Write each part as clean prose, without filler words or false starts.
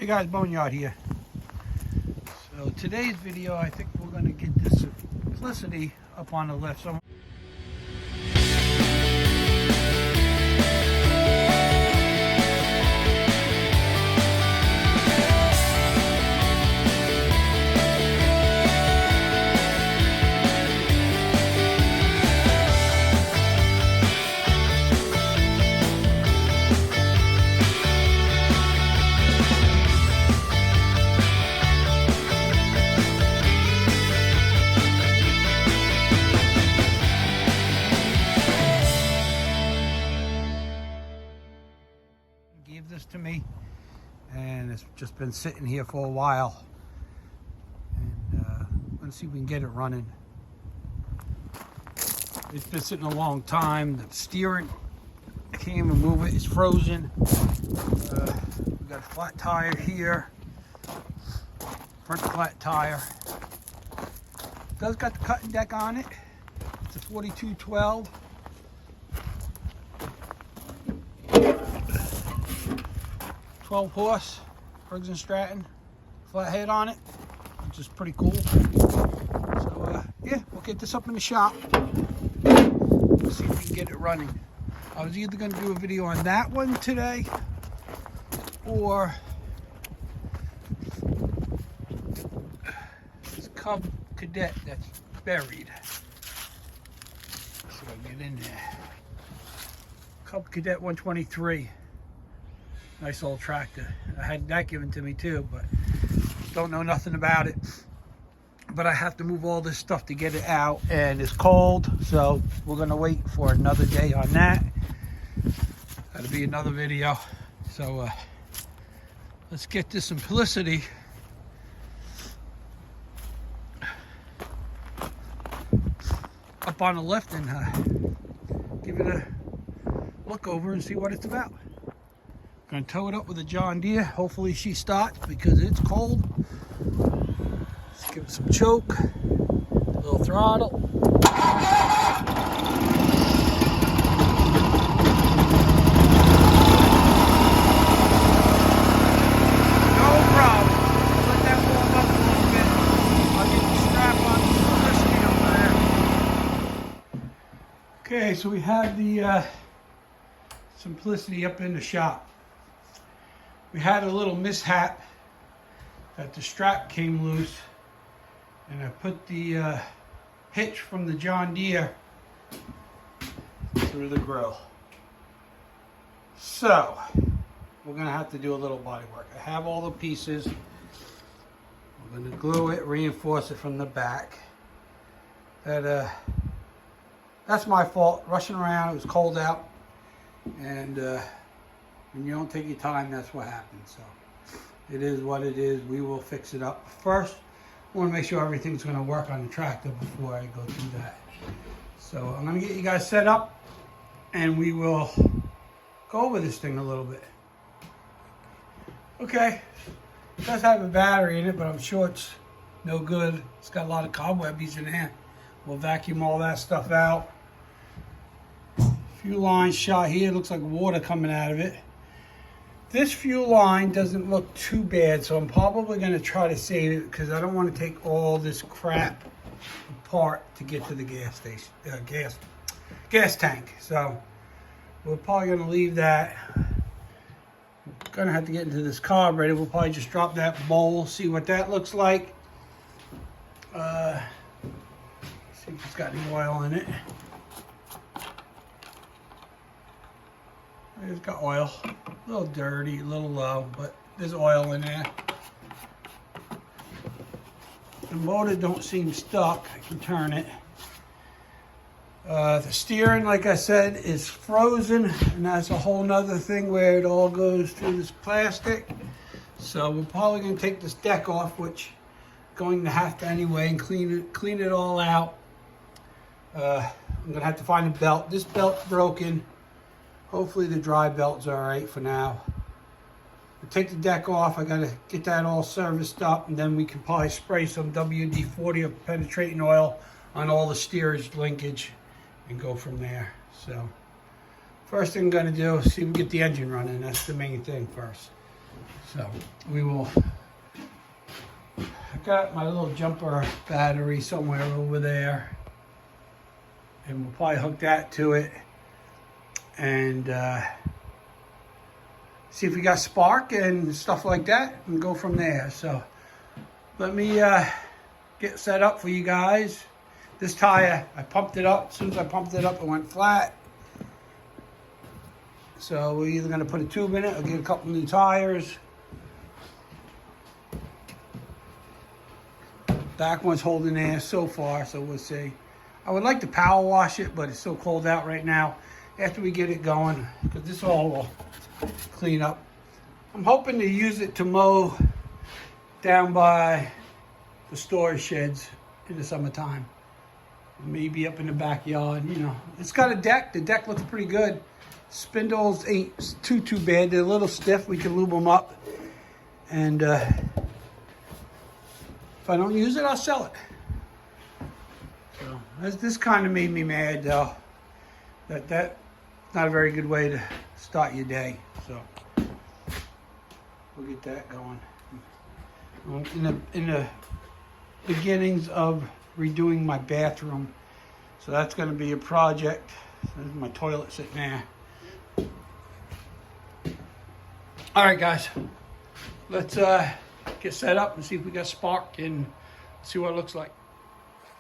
Hey guys, Boneyard here. So today's video, I think we're going to get this simplicity up on the left. So gave this to me, and it's just been sitting here for a while, and let's see if we can get it running. It's been sitting a long time. The steering, I can't even move it. It's frozen. We got a flat tire here, front flat tire. It does got the cutting deck on it. It's a 4212. 12 horse, Briggs & Stratton, flat head on it, which is pretty cool. So yeah, we'll get this up in the shop. We'll see if we can get it running. I was either going to do a video on that one today, or this Cub Cadet that's buried. Let's see if I can get in there. Cub Cadet 123. Nice old tractor. I had that given to me too, but don't know nothing about it. But I have to move all this stuff to get it out, and it's cold, so we're gonna wait for another day on that. That'll be another video. So let's get this simplicity up on the left and give it a look over and see what it's about. Gonna tow it up with a John Deere. Hopefully she starts because it's cold. Let's give it some choke, a little throttle. No problem. Let that warm up a little bit. I'll get the strap on the Simplicity up there. Okay, so we have the Simplicity up in the shop. We had a little mishap that the strap came loose, and I put the hitch from the John Deere through the grill. So we're gonna have to do a little body work. I have all the pieces. We're gonna glue it, reinforce it from the back. That's my fault, rushing around. It was cold out, and when you don't take your time, that's what happens. So it is what it is. We will fix it up. First, I want to make sure everything's going to work on the tractor before I go through that. So I'm going to get you guys set up, and we will go over this thing a little bit. Okay, it does have a battery in it, but I'm sure it's no good. It's got a lot of cobwebbies in there. We'll vacuum all that stuff out. Few lines shot here. It looks like water coming out of it. This fuel line doesn't look too bad, so I'm probably going to try to save it because I don't want to take all this crap apart to get to the gas station, gas tank. So we're probably going to leave that. We're going to have to get into this carburetor. We'll probably just drop that bowl, see what that looks like. See if it's got any oil in it. It's got oil, a little dirty, a little low, but there's oil in there. The motor don't seem stuck. I can turn it. The steering, like I said, is frozen, and that's a whole nother thing where it all goes through this plastic. So we're probably going to take this deck off, which I'm going to have to anyway, and clean it all out. I'm going to have to find a belt. This belt's broken. Hopefully the dry belt's all right for now. We'll take the deck off. I gotta get that all serviced up, and then we can probably spray some WD-40 or penetrating oil on all the steerage linkage and go from there. So first thing I'm gonna do is see if we can get the engine running. That's the main thing first. So we will, I got my little jumper battery somewhere over there, and we'll probably hook that to it and see if we got spark and stuff like that and go from there. So let me get set up for you guys. This tire, I pumped it up. As soon as I pumped it up, it went flat. So we're either gonna put a tube in it or get a couple new tires. Back one's holding there so far, so we'll see. I would like to power wash it, but it's so cold out right now. After we get it going, because this all will clean up. I'm hoping to use it to mow down by the storage sheds in the summertime. Maybe up in the backyard, you know. It's got a deck. The deck looks pretty good. Spindles ain't too bad. They're a little stiff. We can lube them up. And if I don't use it, I'll sell it. So this kind of made me mad, though. That's not a very good way to start your day. So we'll get that going. In the beginnings of redoing my bathroom, so that's going to be a project. There's my toilet sitting there. All right, guys, let's get set up and see if we got spark and see what it looks like.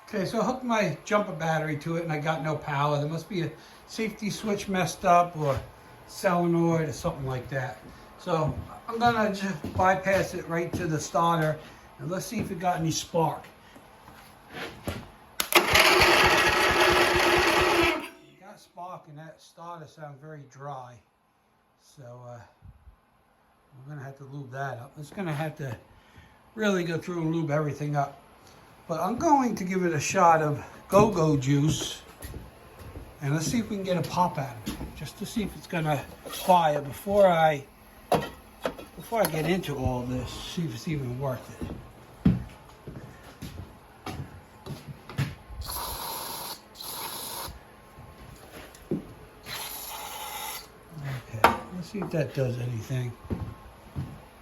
Okay, so I hooked my jumper battery to it and I got no power. There must be a safety switch messed up or solenoid or something like that. So I'm gonna just bypass it right to the starter and let's see if it got any spark. It got spark and that starter sounds very dry. So we're gonna have to lube that up. It's gonna have to really go through and lube everything up. But I'm going to give it a shot of go-go juice and let's see if we can get a pop out of it, just to see if it's gonna fire before I get into all this, see if it's even worth it. Okay, let's see if that does anything.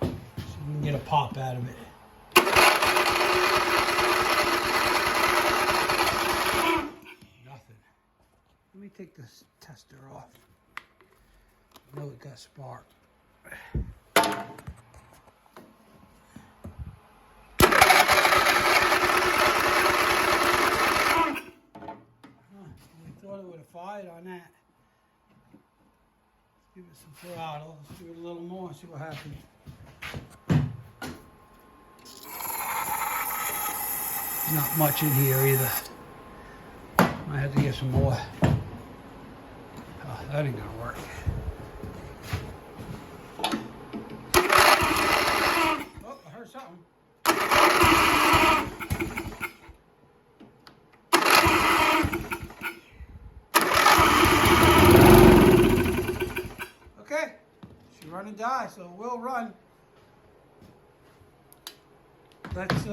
So we can get a pop out of it. Nothing. Let me take this tester off. I know it got spark. Thought it would have fired on that. Let's give it some throttle. Let's do it a little more and see what happens. Not much in here either. I have to get some more. Oh, that ain't gonna work. Oh, I heard something. Okay, she run and die, so it will run. Let's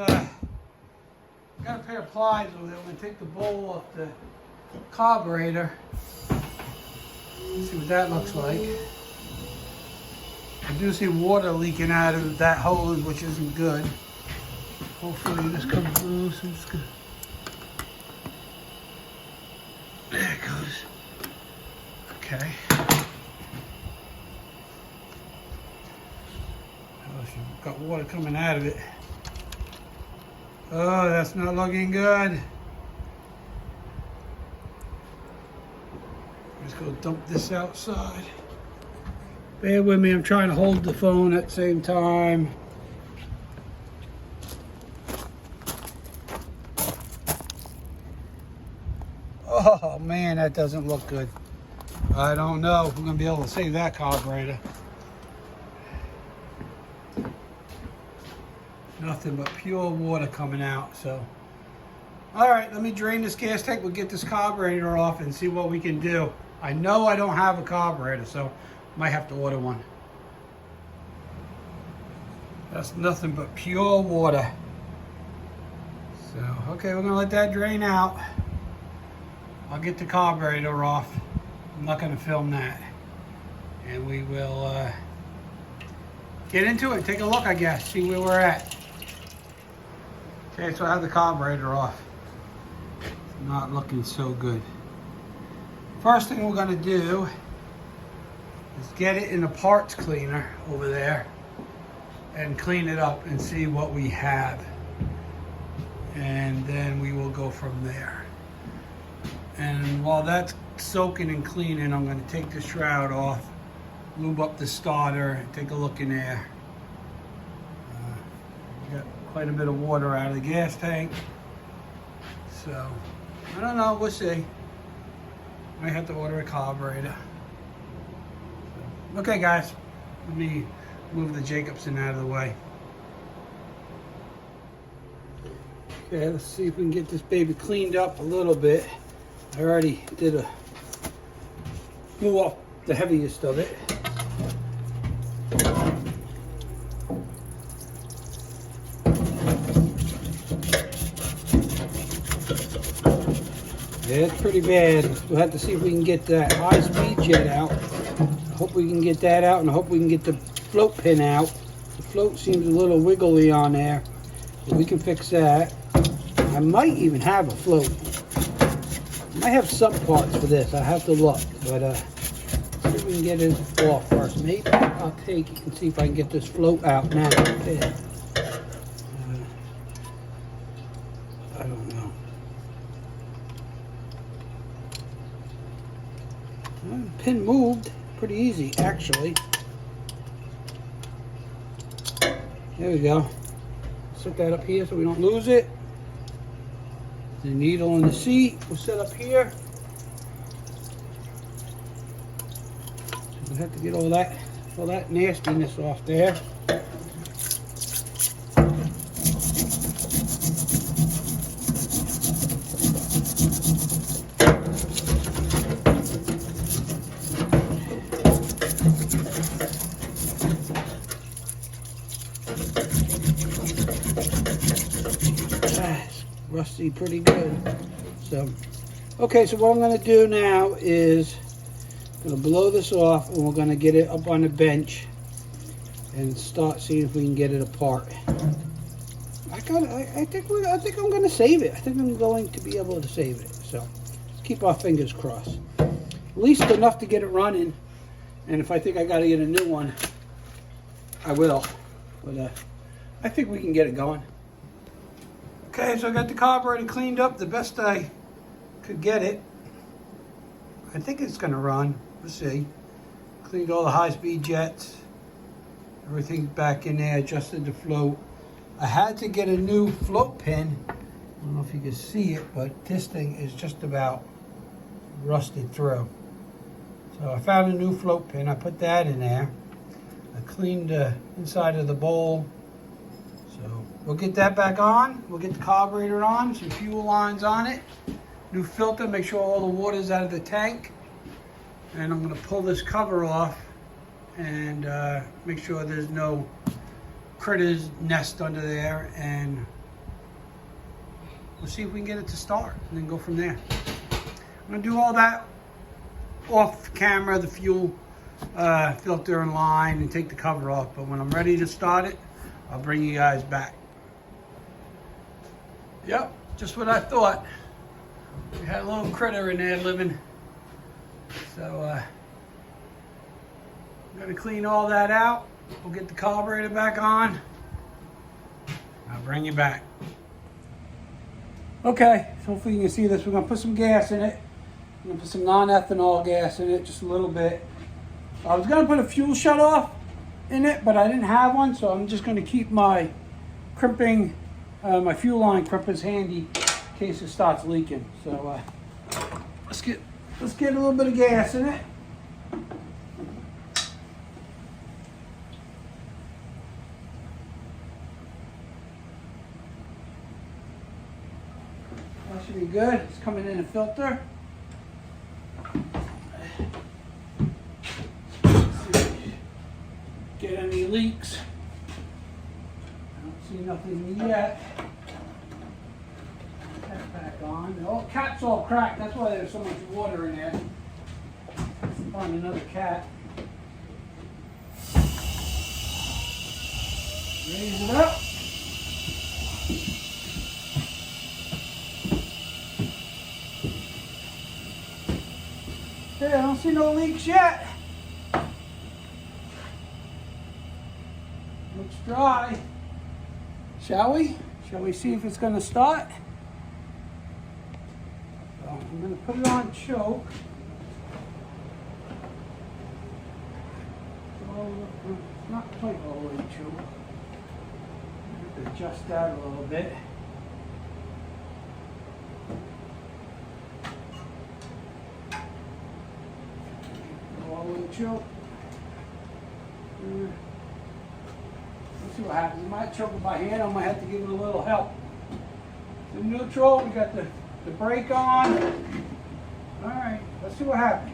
got a pair of pliers over there. I'm gonna take the bowl off the carburetor. See what that looks like. I do see water leaking out of that hose, which isn't good. Hopefully this comes loose. It's good. There it goes. Okay. Oh, she's got water coming out of it. Oh, that's not looking good. Let's go dump this outside. Bear with me, I'm trying to hold the phone at the same time. Oh man, that doesn't look good. I don't know if we're gonna be able to save that carburetor. Nothing but pure water coming out, so. All right, let me drain this gas tank. We'll get this carburetor off and see what we can do. I know I don't have a carburetor, so I might have to order one. That's nothing but pure water. So, okay, we're gonna let that drain out. I'll get the carburetor off. I'm not gonna film that. And we will get into it, take a look, I guess, see where we're at. Okay, so I have the carburetor off. It's not looking so good. First thing we're gonna do is get it in the parts cleaner over there and clean it up and see what we have. And then we will go from there. And while that's soaking and cleaning, I'm gonna take the shroud off, lube up the starter, take a look in there. Got quite a bit of water out of the gas tank. So, I don't know, we'll see. Might have to order a carburetor. Okay guys, let me move the Jacobson out of the way. Okay, let's see if we can get this baby cleaned up a little bit. I already did a move off the heaviest of it. Yeah, it's pretty bad. We'll have to see if we can get that high-speed jet out. I hope we can get that out, and I hope we can get the float pin out. The float seems a little wiggly on there, but we can fix that. I might even have a float. I might have some parts for this. I have to look, but see if we can get it off first. Maybe I'll take it and see if I can get this float out now. Okay. I don't know. Well, the pin moved pretty easy, actually. There we go. Set that up here so we don't lose it. The needle in the seat we'll set up here. We'll have to get all that nastiness off there. Rusty pretty good. So, okay, so what I'm going to do now is I'm going to blow this off, and we're going to get it up on the bench and start seeing if we can get it apart. I think I'm going to save it. I think I'm going to be able to save it. So, let's keep our fingers crossed. At least enough to get it running. And if I think I got to get a new one, I will. But I think we can get it going. Okay, so I got the carburetor cleaned up the best I could get it. I think it's going to run. We'll see. Cleaned all the high-speed jets. Everything's back in there, adjusted the float. I had to get a new float pin. I don't know if you can see it, but this thing is just about rusted through. So I found a new float pin. I put that in there. I cleaned the inside of the bowl. So we'll get that back on. We'll get the carburetor on, some fuel lines on it. New filter, make sure all the water's out of the tank. And I'm gonna pull this cover off and make sure there's no critters nest under there, and we'll see if we can get it to start and then go from there. I'm gonna do all that off camera, the fuel filter and line, and take the cover off, but when I'm ready to start it, I'll bring you guys back. Yep, just what I thought. We had a little critter in there living. So I'm gonna clean all that out. We'll get the carburetor back on. I'll bring you back. Okay, so hopefully you can see this. We're gonna put some gas in it. I'm gonna put some non-ethanol gas in it, just a little bit. I was gonna put a fuel shutoff in it, but I didn't have one, so I'm just going to keep my crimping, my fuel line crimpers handy in case it starts leaking. So let's get a little bit of gas in it. That should be good. It's coming in a filter. Get any leaks. I don't see nothing yet. That's back on. Oh, cat's all cracked. That's why there's so much water in there. Let's find another cat. Raise it up. Hey, I don't see no leaks yet. Looks dry. Shall we? Shall we see if it's going to start? So I'm going to put it on choke. It's not quite all the way choke. I have to adjust that a little bit. All the way choke. Let's see what happens. I might choke it by hand. I might have to give it a little help. The neutral, we got the brake on. All right, let's see what happens.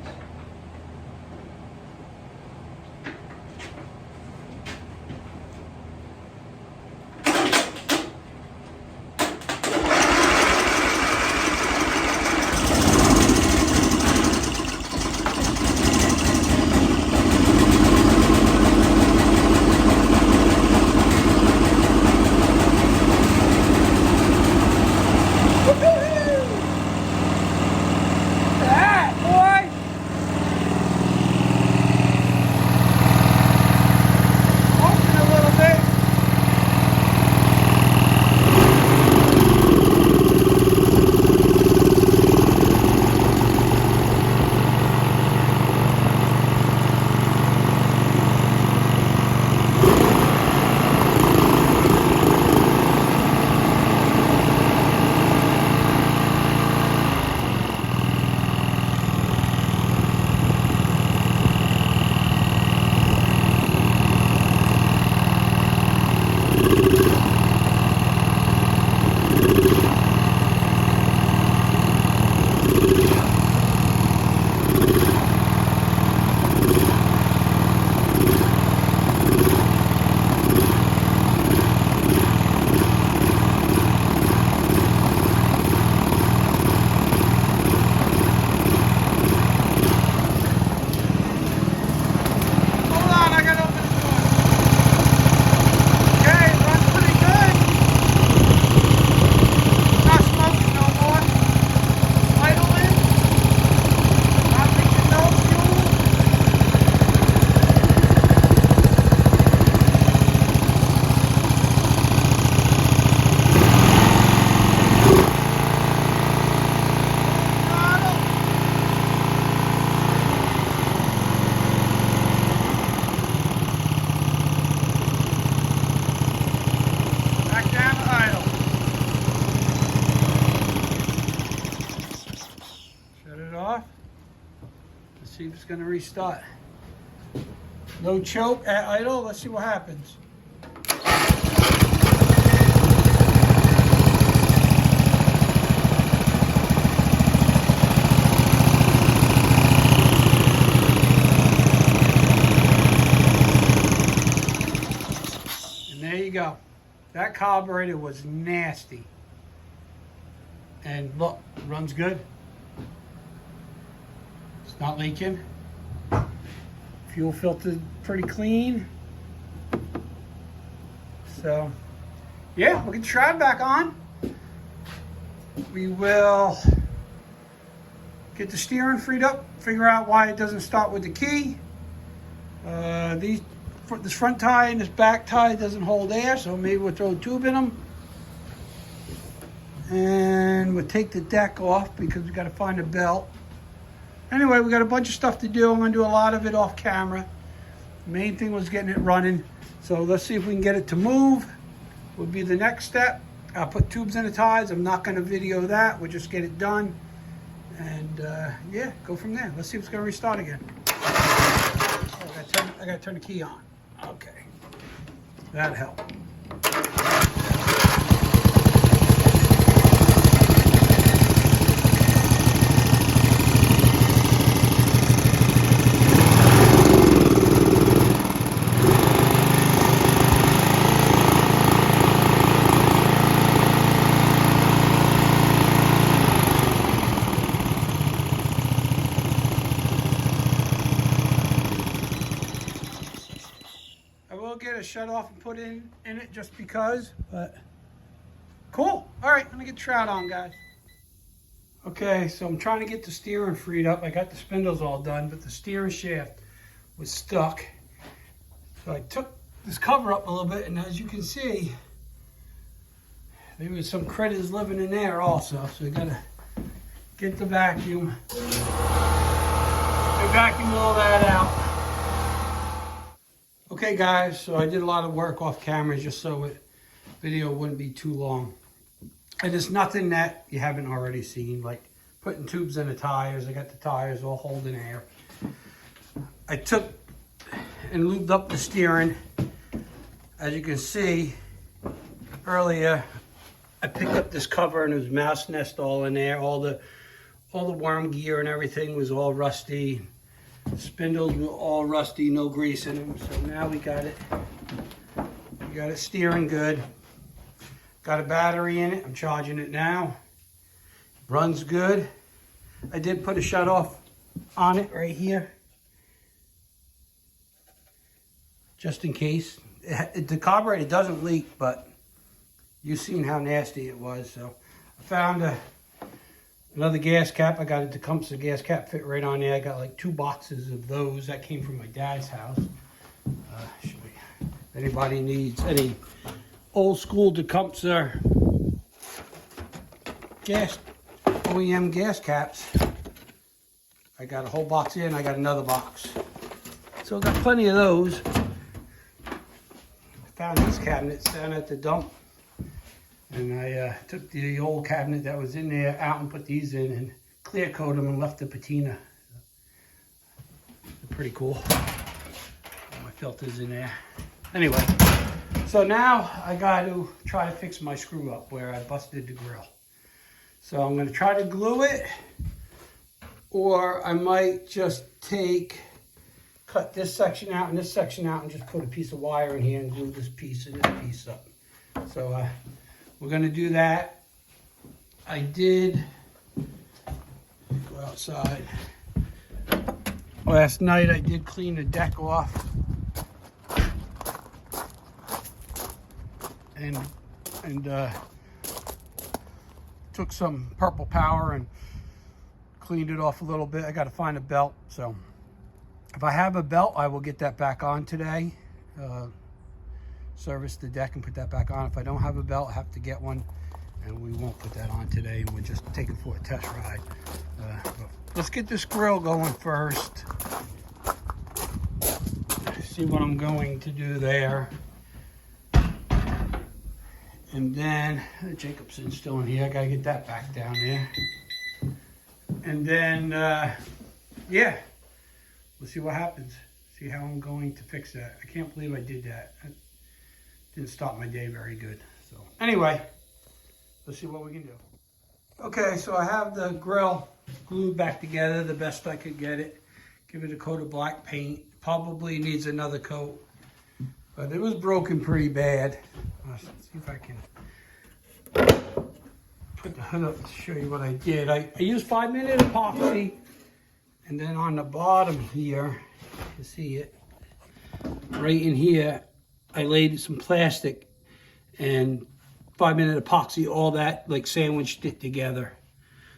See if it's going to restart. No choke at idle. Let's see what happens. And there you go. That carburetor was nasty. And look, it runs good. It's not leaking. Fuel filter pretty clean. So, yeah, we'll get the shroud back on. We will get the steering freed up, figure out why it doesn't start with the key. This front tie and this back tie doesn't hold air, so maybe we'll throw a tube in them. And we'll take the deck off because we got to find a belt. Anyway, we got a bunch of stuff to do. I'm going to do a lot of it off camera. The main thing was getting it running. So let's see if we can get it to move. Would be the next step. I'll put tubes in the tires. I'm not going to video that. We'll just get it done. And yeah, go from there. Let's see if it's going to restart again. Oh, I got to turn the key on. Okay. That'll help. Shut off off and put in it just because, but cool. All right, let me get the shroud on, guys. Okay, so I'm trying to get the steering freed up. I got the spindles all done, but the steering shaft was stuck. So I took this cover up a little bit, and as you can see, there was some critters living in there also. So you gotta get the vacuum and vacuum all that out. Okay guys, so I did a lot of work off camera just so the video wouldn't be too long. And it's nothing that you haven't already seen, like putting tubes in the tires. I got the tires all holding air. I took and lubed up the steering. As you can see, earlier I picked up this cover and there was mouse nest all in there. All the worm gear and everything was all rusty. The spindles were all rusty, no grease in them. So now we got it. We got it steering good. Got a battery in it. I'm charging it now. Runs good. I did put a shut off on it right here, just in case. The carburetor doesn't leak, but you've seen how nasty it was. So I found another gas cap. I got a Tecumseh gas cap fit right on there. I got like 2 boxes of those. That came from my dad's house. If anybody needs any old school Tecumseh gas OEM gas caps, I got a whole box in. I got another box. So I got plenty of those. I found these cabinets down at the dump. And I took the old cabinet that was in there out and put these in and clear coated them and left the patina. They're pretty cool. Got my filters in there. Anyway, so now I got to try to fix my screw up where I busted the grill. So I'm going to try to glue it, or I might just cut this section out and this section out and just put a piece of wire in here and glue this piece and this piece up. So we're going to do that. I did go outside. Last night I did clean the deck off. And took some purple power and cleaned it off a little bit. I got to find a belt. So if I have a belt, I will get that back on today. Service the deck and put that back on. If I don't have a belt, I have to get one, and we won't put that on today, and we'll just take it for a test ride. Let's get this grill going first. See what I'm going to do there. And then Jacobson's still in here. I gotta get that back down there. And then yeah, we'll see what happens. See how I'm going to fix that. I can't believe I did that. Didn't start my day very good. So anyway, let's see what we can do. Okay, so I have the grill glued back together the best I could get it. Give it a coat of black paint. Probably needs another coat, but it was broken pretty bad. Let's see if I can put the hood up to show you what I did. I used 5-minute epoxy, and then on the bottom here, you see it, right in here, I laid some plastic and 5-minute epoxy, all that like sandwiched it together.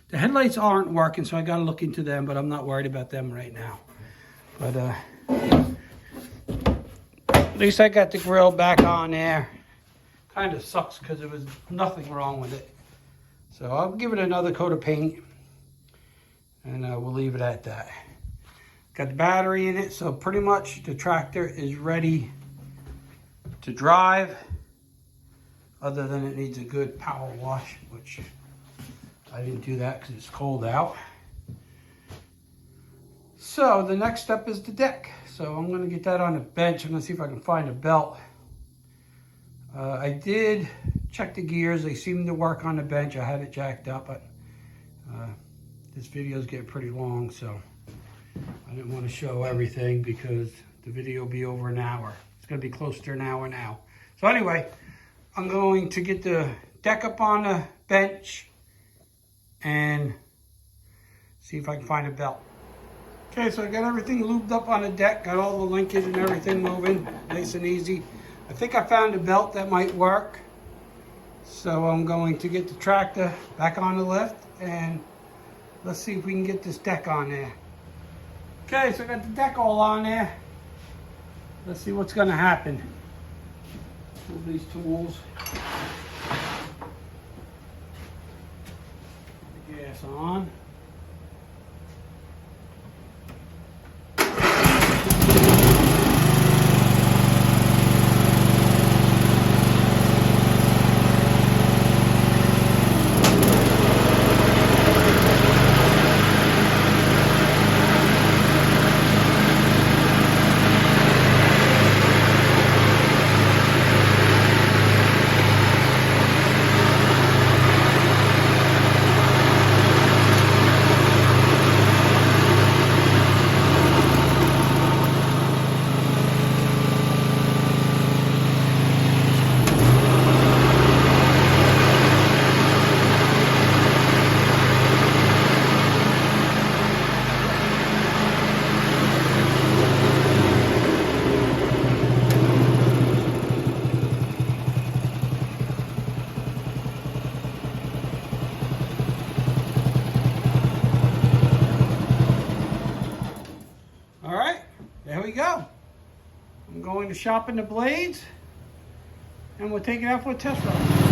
The headlights aren't working, so I got to look into them, but I'm not worried about them right now. But at least I got the grill back on there. Kind of sucks because there was nothing wrong with it. So I'll give it another coat of paint, and we'll leave it at that. Got the battery in it, so pretty much the tractor is ready to drive, other than it needs a good power wash, which I didn't do that because it's cold out. So the next step is the deck. So I'm gonna get that on the bench. I'm gonna see if I can find a belt. I did check the gears. They seem to work on the bench. I had it jacked up, but this video is getting pretty long, so I didn't want to show everything because the video will be over an hour. It's going to be close to an hour now. So anyway, I'm going to get the deck up on the bench and see if I can find a belt. Okay, so I got everything lubed up on the deck, got all the linkage and everything moving, nice and easy. I think I found a belt that might work. So I'm going to get the tractor back on the lift and let's see if we can get this deck on there. Okay, so I got the deck all on there. Let's see what's going to happen. Move these tools. The gas on. There we go. I'm going to sharpen the blades and we'll take it out for a test run.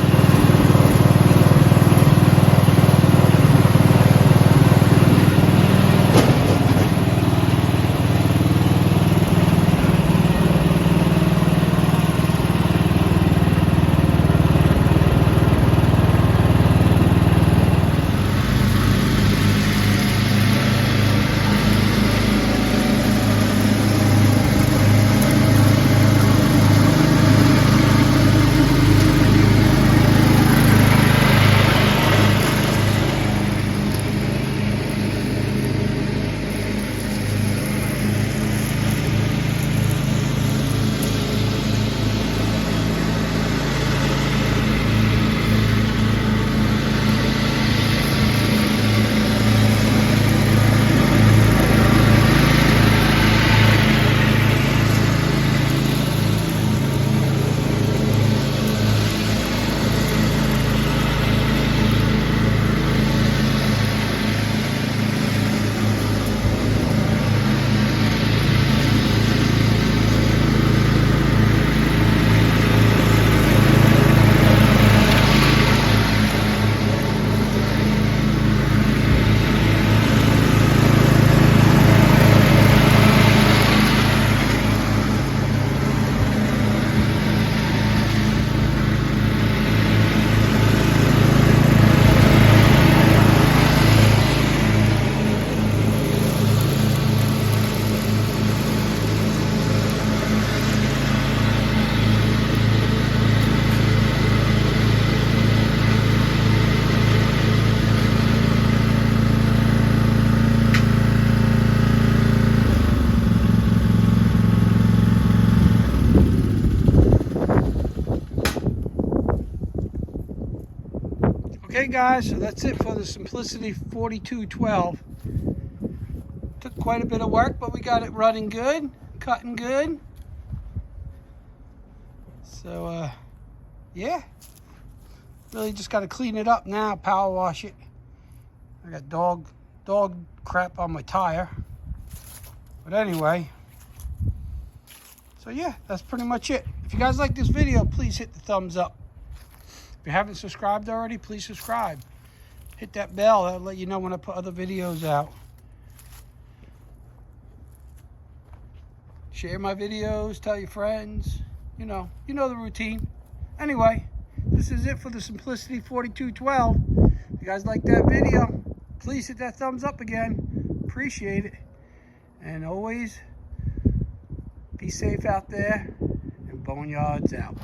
Okay guys, so that's it for the Simplicity 4212. Took quite a bit of work, but we got it running good, cutting good. So yeah, really just got to clean it up now, power wash it. I got dog crap on my tire. But anyway, so yeah, that's pretty much it. If you guys like this video, please hit the thumbs up. If you haven't subscribed already, please subscribe. Hit that bell, that'll let you know when I put other videos out. Share my videos, tell your friends, you know the routine. Anyway, this is it for the Simplicity 4212. If you guys like that video, please hit that thumbs up again. Appreciate it. And always be safe out there, and boneyards out.